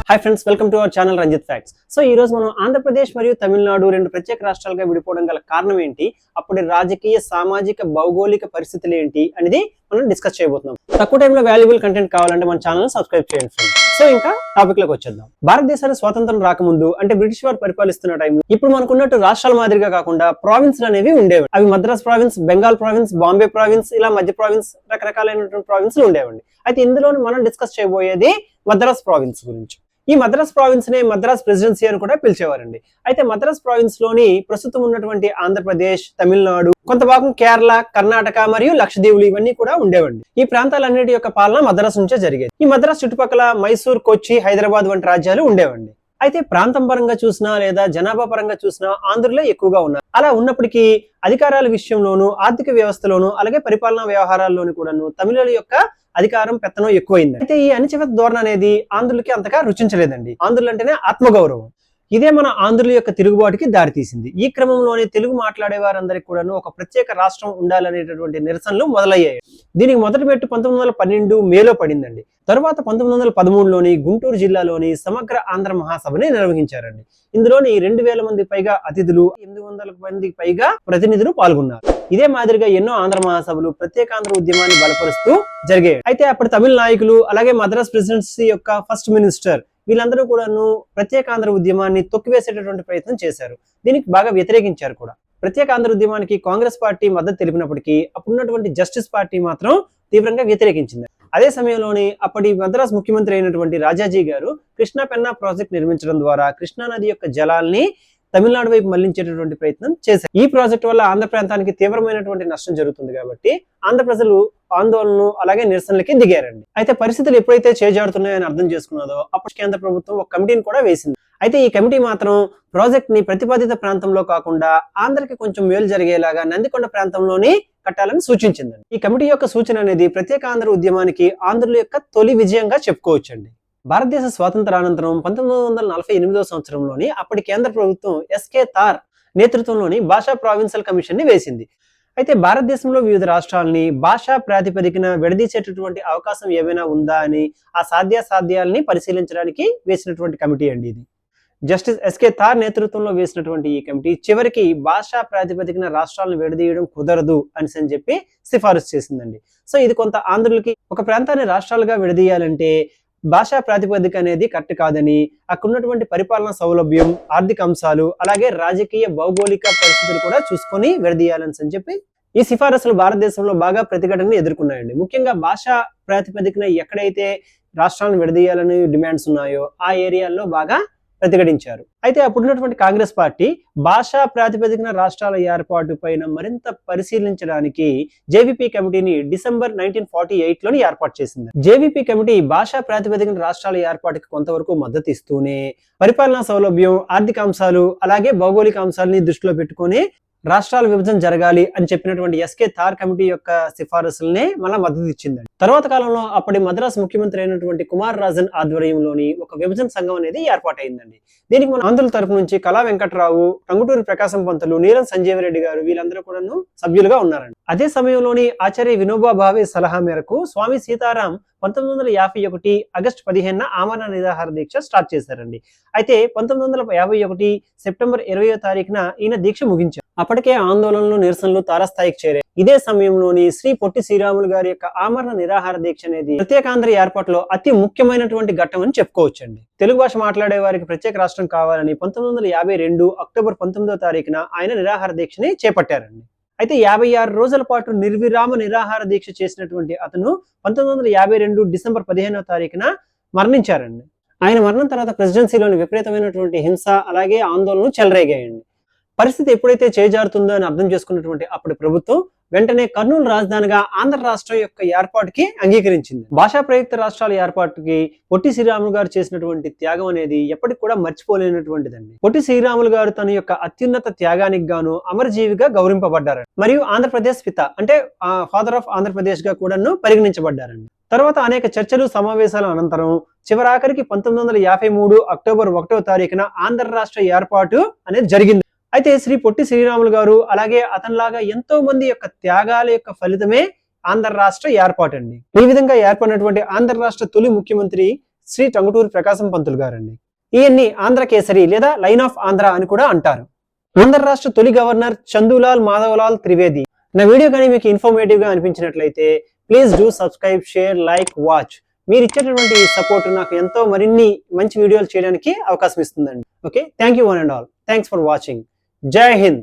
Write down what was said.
Hi friends, welcome to our channel Ranjith facts. So ఈ రోజు మనం ఆంధ్రప్రదేశ్ మరియు తమిళనాడు రెండు ప్రత్యేక రాష్ట్రాలుగా విడిపోవడం గల కారణం ఏంటి, అప్పటి రాజకీయ సామాజిక భౌగోళిక పరిస్థితులు ఏంటి అనేది మనం డిస్కస్ చేయబోతున్నాం. తక్కువ టైంలో వాల్యుబుల్ కంటెంట్ కావాలంటే మన ఛానల్ సబ్స్క్రైబ్ చేయండి ఫ్రెండ్స్. సో ఇంకా టాపిక్ లోకి వచ్చేద్దాం. భారతదేశానికి స్వాతంత్రం రాకముందు అంటే బ్రిటిష్ వారు పరిపాలిస్తున్న టైంలో ఇప్పుడు మనకున్నట్టు రాష్ట్రాల మాదిరిగా కాకుండా ప్రావిన్స్లు అనేవి ఉండేవి. అవి Madras province, Bengal province, Bombay province, ఇలా మధ్య ప్రావిన్స్, రకరకాలైనటువంటి ప్రావిన్స్లు ఉండేవండి. అయితే ఇందులో మనం డిస్కస్ చేయబోయేది మద్రాస్ ప్రావిన్స్ గురించి. ఈ మద్రాస్ ప్రావిన్స్ ని మద్రాస్ ప్రెసిడెన్సీ అని కూడా పిలిచేవారండి. అయితే మద్రాస్ ప్రావిన్స్ లోని ప్రస్తుతం ఉన్నటువంటి ఆంధ్రప్రదేశ్, తమిళనాడు, కొంత భాగం కేరళ, కర్ణాటక మరియు లక్షద్వీపులు ఇవన్నీ కూడా ఉండేవండి. ఈ ప్రాంతాలన్నిటి యొక్క పాలన మద్రాస్ నుంచే జరిగేది. ఈ మద్రాస్ చుట్టుపక్కల మైసూర్, కొచ్చి, హైదరాబాద్ వంటి రాజ్యాలు ఉండేవండి. అయితే ప్రాంతం పరంగా చూసినా లేదా జనాభా పరంగా చూసినా ఆంధ్రులే ఎక్కువగా ఉన్నారు. అలా ఉన్నప్పటికీ అధికారాల విషయంలోనూ, ఆర్థిక వ్యవస్థలోనూ, అలాగే పరిపాలనా వ్యవహారాల్లోనూ కూడాను తమిళుల యొక్క అధికారం పెత్తనం ఎక్కువైంది. అయితే ఈ అణచివేత ధోరణి అనేది ఆంధ్రులకి అంతగా రుచించలేదండి. ఆంధ్రులు అంటేనే ఆత్మగౌరవం. ఇదే మన ఆంధ్రుల యొక్క తిరుగుబాటుకి దారితీసింది. ఈ క్రమంలోనే తెలుగు మాట్లాడే వారందరికీ కూడాను ఒక ప్రత్యేక రాష్ట్రం ఉండాలనేటటువంటి నిరసనలు మొదలయ్యాయి. దీనికి మొదటి మెట్టు 1912 మేలో పడిందండి. తరువాత 1913లోని గుంటూరు జిల్లాలోని సమగ్ర ఆంధ్ర మహాసభని నిర్వహించారండి. ఇందులోని 2000 మంది పైగా అతిథులు, 800 మందికి పైగా ప్రతినిధులు పాల్గొన్నారు. ఇదే మాదిరిగా ఎన్నో ఆంధ్ర మహాసభలు ప్రత్యేకాంధ్ర ఉద్యమాన్ని బలపరుస్తూ జరిగాయి. అయితే అప్పుడు తమిళ నాయకులు, అలాగే మద్రాస్ ప్రెసిడెన్సీ యొక్క ఫస్ట్ మినిస్టర్ వీళ్ళందరూ కూడాను ప్రత్యేకాంధ్ర ఉద్యమాన్ని తొక్కివేసేటటువంటి ప్రయత్నం చేశారు. దీనికి బాగా వ్యతిరేకించారు కూడా. ప్రత్యేకాంధ్ర ఉద్యమానికి కాంగ్రెస్ పార్టీ మద్దతు తెలిపినప్పటికీ అప్పుడున్నటువంటి జస్టిస్ పార్టీ మాత్రం తీవ్రంగా వ్యతిరేకించింది. అదే సమయంలోనే అప్పటి మద్రాస్ ముఖ్యమంత్రి అయినటువంటి రాజాజీ గారు కృష్ణా పెన్నా ప్రాజెక్ట్ నిర్మించడం ద్వారా కృష్ణా నది యొక్క జలాల్ని తమిళనాడు వైపు మళ్లించేటటువంటి ప్రయత్నం చేశారు. ఈ ప్రాజెక్టు వల్ల ఆంధ్ర ప్రాంతానికి తీవ్రమైనటువంటి నష్టం జరుగుతుంది కాబట్టి ఆంధ్ర ప్రజలు ఆందోళనలు అలాగే నిరసనలకి దిగారండి. అయితే పరిస్థితులు ఎప్పుడైతే చేజారుతున్నాయని అర్థం చేసుకున్నదో అప్పుడు కేంద్ర ప్రభుత్వం ఒక కమిటీని కూడా వేసింది. అయితే ఈ కమిటీ మాత్రం ప్రాజెక్ట్ ని ప్రతిపాదిత ప్రాంతంలో కాకుండా ఆంధ్రకి కొంచెం మేలు జరిగేలాగా నందికొండ ప్రాంతంలోని కట్టాలని సూచించిందండి. ఈ కమిటీ యొక్క సూచన అనేది ప్రత్యేక ఆంధ్ర ఉద్యమానికి ఆంధ్రుల యొక్క తొలి విజయంగా చెప్పుకోవచ్చండి. భారతదేశ స్వాతంత్రానంతరం 1948 సంవత్సరంలోని అప్పటి కేంద్ర ప్రభుత్వం ఎస్కే తార్ నేతృత్వంలోని భాషా ప్రావిన్షియల్ కమిషన్ ని వేసింది. అయితే భారతదేశంలో వివిధ రాష్ట్రాలని భాషా ప్రాతిపదికన విడదీసేటటువంటి అవకాశం ఏమైనా ఉందా అని ఆ సాధ్యాసాధ్యాలని పరిశీలించడానికి వేసినటువంటి కమిటీ అండి ఇది. జస్టిస్ ఎస్కే తార్ నేతృత్వంలో వేసినటువంటి ఈ కమిటీ చివరికి భాషా ప్రాతిపదికన రాష్ట్రాలను విడదీయడం కుదరదు అని చెప్పి సిఫారసు చేసిందండి. సో ఇది కొంత ఆంధ్రులకి ఒక ప్రాంతాన్ని రాష్ట్రాలుగా విడదీయాలంటే భాషా ప్రాతిపదిక అనేది కరెక్ట్ కాదని, అక్కడ ఉన్నటువంటి పరిపాలనా సౌలభ్యం, ఆర్థిక అంశాలు, అలాగే రాజకీయ భౌగోళిక పరిస్థితులు కూడా చూసుకొని విడదీయాలని చెప్పి ఈ సిఫారసులు భారతదేశంలో బాగా ప్రతిఘటనని ఎదుర్కొన్నాయండి. ముఖ్యంగా భాషా ప్రాతిపదికన ఎక్కడైతే రాష్ట్రాలను విడదీయాలని డిమాండ్స్ ఉన్నాయో ఆ ఏరియాల్లో బాగా ప్రతిఘటించారు. అయితే అప్పుడున్నటువంటి కాంగ్రెస్ పార్టీ భాషా ప్రాతిపదికన రాష్ట్రాల ఏర్పాటు పైన మరింత పరిశీలించడానికి జేవీపీ కమిటీని డిసెంబర్ 1948లోని ఏర్పాటు చేసింది. జేవీపీ కమిటీ భాషా ప్రాతిపదికన రాష్ట్రాల ఏర్పాటుకి కొంతవరకు మద్దతు ఇస్తూనే పరిపాలనా సౌలభ్యం, ఆర్థిక అంశాలు, అలాగే భౌగోళిక అంశాలని దృష్టిలో పెట్టుకుని రాష్ట్రాల విభజన జరగాలి అని చెప్పినటువంటి ఎస్కే తార్ కమిటీ యొక్క సిఫారసుల్ని మళ్ళా మద్దతు ఇచ్చిందండి. తర్వాత కాలంలో అప్పటి మద్రాస్ ముఖ్యమంత్రి అయినటువంటి కుమార్ రాజన్ ఆధ్వర్యంలోని ఒక విభజన సంఘం అనేది ఏర్పాటైందండి. దీనికి మన ఆంధ్రుల తరపు నుంచి కళా వెంకట్రావు, టంగుటూరి ప్రకాశం పంతులు, నీలం సంజీవరెడ్డి గారు వీళ్ళందరూ కూడా సభ్యులుగా ఉన్నారండి. అదే సమయంలోని ఆచార్య వినోబా భావే సలహా మేరకు స్వామి సీతారాం 1951 ఆగస్టు 15న ఆమరణ నిరాహార దీక్ష స్టార్ట్ చేశారండి. అయితే 1951 సెప్టెంబర్ 20వ తారీఖున ఈయన దీక్ష ముగించారు. అప్పటికే ఆందోళనలు, నిరసనలు తారస్థాయికి చేరాయి. ఇదే సమయంలోని శ్రీ పొట్టి శ్రీరాములు గారి యొక్క ఆమరణ నిరాహార దీక్ష అనేది ప్రత్యేకాంధ్ర ఏర్పాటులో అతి ముఖ్యమైనటువంటి ఘట్టం అని చెప్పుకోవచ్చండి. తెలుగు భాష మాట్లాడే వారికి ప్రత్యేక రాష్ట్రం కావాలని 1952 అక్టోబర్ 19వ తారీఖున ఆయన నిరాహార దీక్షని చేపట్టారండి. అయితే 56 రోజుల పాటు నిర్విరామ నిరాహార దీక్ష చేసినటువంటి అతను 1952 డిసెంబర్ 15వ తారీఖున మరణించారండి. ఆయన మరణం తర్వాత ప్రెసిడెన్సీలోని విపరీతమైనటువంటి హింస అలాగే ఆందోళనలు చెలరేగాయండి. పరిస్థితి ఎప్పుడైతే చేజారుతుందో అని అర్థం చేసుకున్నటువంటి అప్పటి ప్రభుత్వం వెంటనే కర్నూలు రాజధానిగా ఆంధ్ర రాష్ట్రం యొక్క ఏర్పాటుకి అంగీకరించింది. భాషా ప్రయుక్త రాష్ట్రాల ఏర్పాటుకి పొట్టి శ్రీరాములు గారు చేసినటువంటి త్యాగం అనేది ఎప్పటికి కూడా మర్చిపోలేనటువంటిదండి. పొట్టి శ్రీరాములు గారు తన యొక్క అత్యున్నత త్యాగానికి గాను అమరజీవిగా గౌరవింపబడ్డారు. మరియు ఆంధ్రప్రదేశ్ పిత అంటే ఫాదర్ ఆఫ్ ఆంధ్రప్రదేశ్ గా కూడా పరిగణించబడ్డారండి. తర్వాత అనేక చర్చలు, సమావేశాల అనంతరం చివరాఖరికి 1953 అక్టోబర్ 1వ తారీఖున ఆంధ్ర రాష్ట్ర ఏర్పాటు అనేది జరిగింది. అయితే శ్రీ పొట్టి శ్రీరాములు గారు అలాగే అతనిలాగా ఎంతో మంది యొక్క త్యాగాల యొక్క ఫలితమే ఆంధ్ర రాష్ట్ర ఏర్పాటు అండి. ఈ విధంగా ఏర్పడినటువంటి ఆంధ్ర రాష్ట్ర తొలి ముఖ్యమంత్రి శ్రీ టంగుటూరి ప్రకాశం పంతులు గారండి. ఈయన్ని ఆంధ్ర కేసరి లేదా లైన్ ఆఫ్ ఆంధ్ర అని కూడా అంటారు. ఆంధ్ర రాష్ట్ర తొలి గవర్నర్ చందులాల్ మాధవలాల్ త్రివేది. నా వీడియో కానీ మీకు ఇన్ఫర్మేటివ్ గా అనిపించినట్లయితే please do subscribe, share, like, watch. మీరు ఇచ్చేటటువంటి సపోర్ట్ నాకు ఎంతో మరిన్ని మంచి వీడియోలు చేయడానికి అవకాశం ఇస్తుందండి. Okay, thank you one and all. Thanks for watching. జై హింద్.